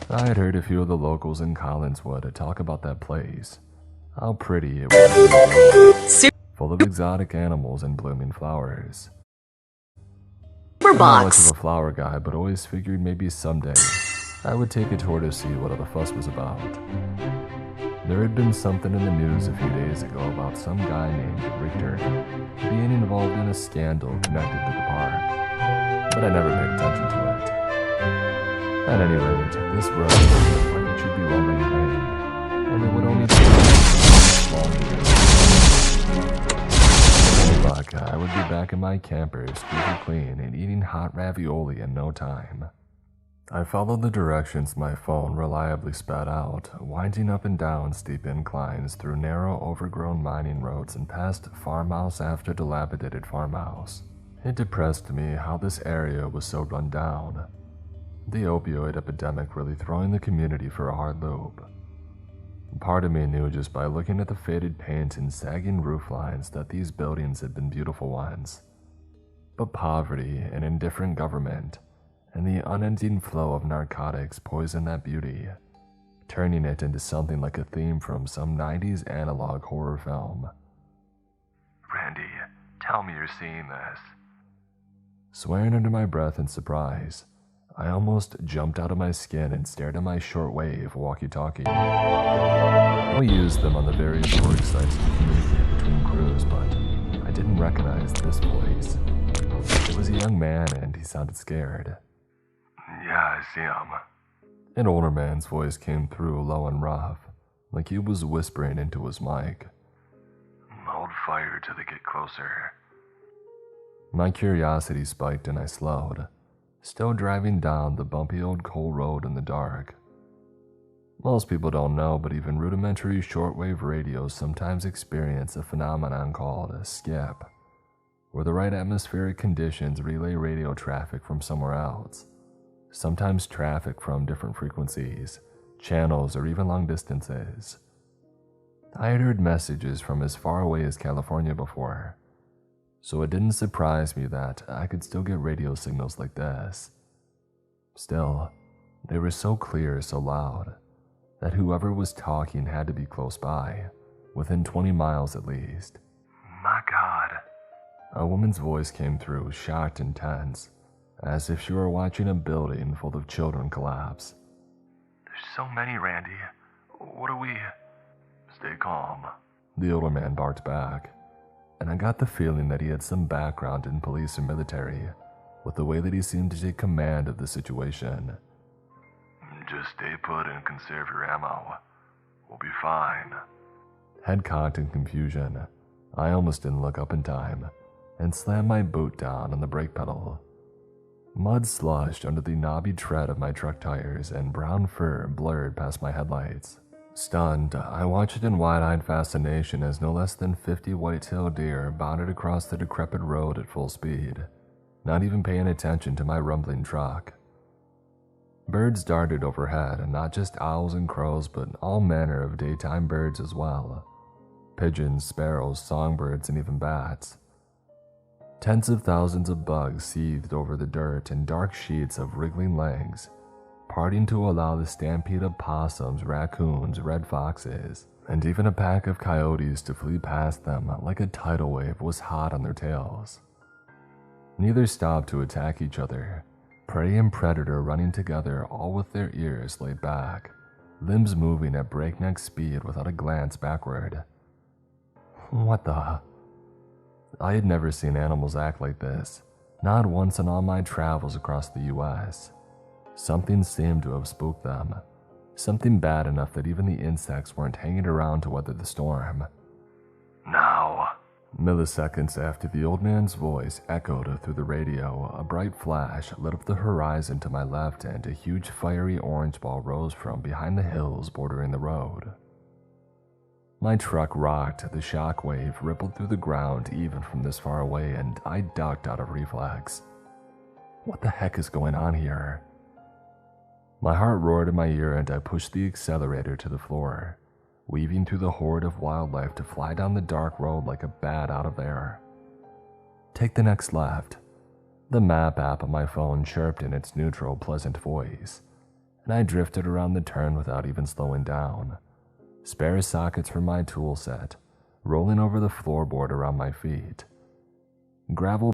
I had heard a few of the locals in Collinswood talk about that place, how pretty it was, full of exotic animals and blooming flowers. I'm not much of a flower guy, but always figured maybe someday I would take a tour to see what all the fuss was about. There had been something in the news a few days ago about some guy named Richter being involved in a scandal connected to the park, but I never paid attention to it. At any rate, this road looked like it should be well maintained, and it would only take long to get. Any luck, I would be back in my camper, squeaky clean, and eating hot ravioli in no time. I followed the directions my phone reliably spat out, winding up and down steep inclines through narrow, overgrown mining roads and past farmhouse after dilapidated farmhouse. It depressed me how this area was so run down. The opioid epidemic really throwing the community for a hard loop. Part of me knew just by looking at the faded paint and sagging roof lines that these buildings had been beautiful ones. But poverty, an indifferent government, and the unending flow of narcotics poisoned that beauty, turning it into something like a theme from some 90s analog horror film. Randy, tell me you're seeing this. Swearing under my breath in surprise, I almost jumped out of my skin and stared at my shortwave walkie-talkie. We used them on the various work sites to communicate between crews, but I didn't recognize this voice. It was a young man and he sounded scared. Yeah, I see him. An older man's voice came through low and rough, like he was whispering into his mic. Hold fire till they get closer. My curiosity spiked and I slowed, still driving down the bumpy old coal road in the dark. Most people don't know, but even rudimentary shortwave radios sometimes experience a phenomenon called a skip, where the right atmospheric conditions relay radio traffic from somewhere else. Sometimes traffic from different frequencies, channels, or even long distances. I had heard messages from as far away as California before, so it didn't surprise me that I could still get radio signals like this. Still, they were so clear, so loud, that whoever was talking had to be close by, within 20 miles at least. My God. A woman's voice came through, shocked and tense, as if she were watching a building full of children collapse. There's so many, Randy. What do we... Stay calm, the older man barked back, and I got the feeling that he had some background in police or military, with the way that he seemed to take command of the situation. Just stay put and conserve your ammo. We'll be fine. Head cocked in confusion, I almost didn't look up in time, and slammed my boot down on the brake pedal. Mud sloshed under the knobby tread of my truck tires, and brown fur blurred past my headlights. Stunned, I watched in wide-eyed fascination as no less than 50 white-tailed deer bounded across the decrepit road at full speed, not even paying attention to my rumbling truck. Birds darted overhead, and not just owls and crows, but all manner of daytime birds as well. Pigeons, sparrows, songbirds, and even bats. Tens of thousands of bugs seethed over the dirt in dark sheets of wriggling legs, parting to allow the stampede of possums, raccoons, red foxes, and even a pack of coyotes to flee past them like a tidal wave was hot on their tails. Neither stopped to attack each other, prey and predator running together, all with their ears laid back, limbs moving at breakneck speed without a glance backward. What the... I had never seen animals act like this, not once in all my travels across the U.S. Something seemed to have spooked them, something bad enough that even the insects weren't hanging around to weather the storm. Now, milliseconds after the old man's voice echoed through the radio, a bright flash lit up the horizon to my left, and a huge fiery orange ball rose from behind the hills bordering the road. My truck rocked, the shock wave rippled through the ground even from this far away, and I ducked out of reflex. What the heck is going on here? My heart roared in my ear and I pushed the accelerator to the floor, weaving through the horde of wildlife to fly down the dark road like a bat out of air. Take the next left. The map app on my phone chirped in its neutral, pleasant voice, and I drifted around the turn without even slowing down. Spare sockets for my tool set, rolling over the floorboard around my feet. Gravel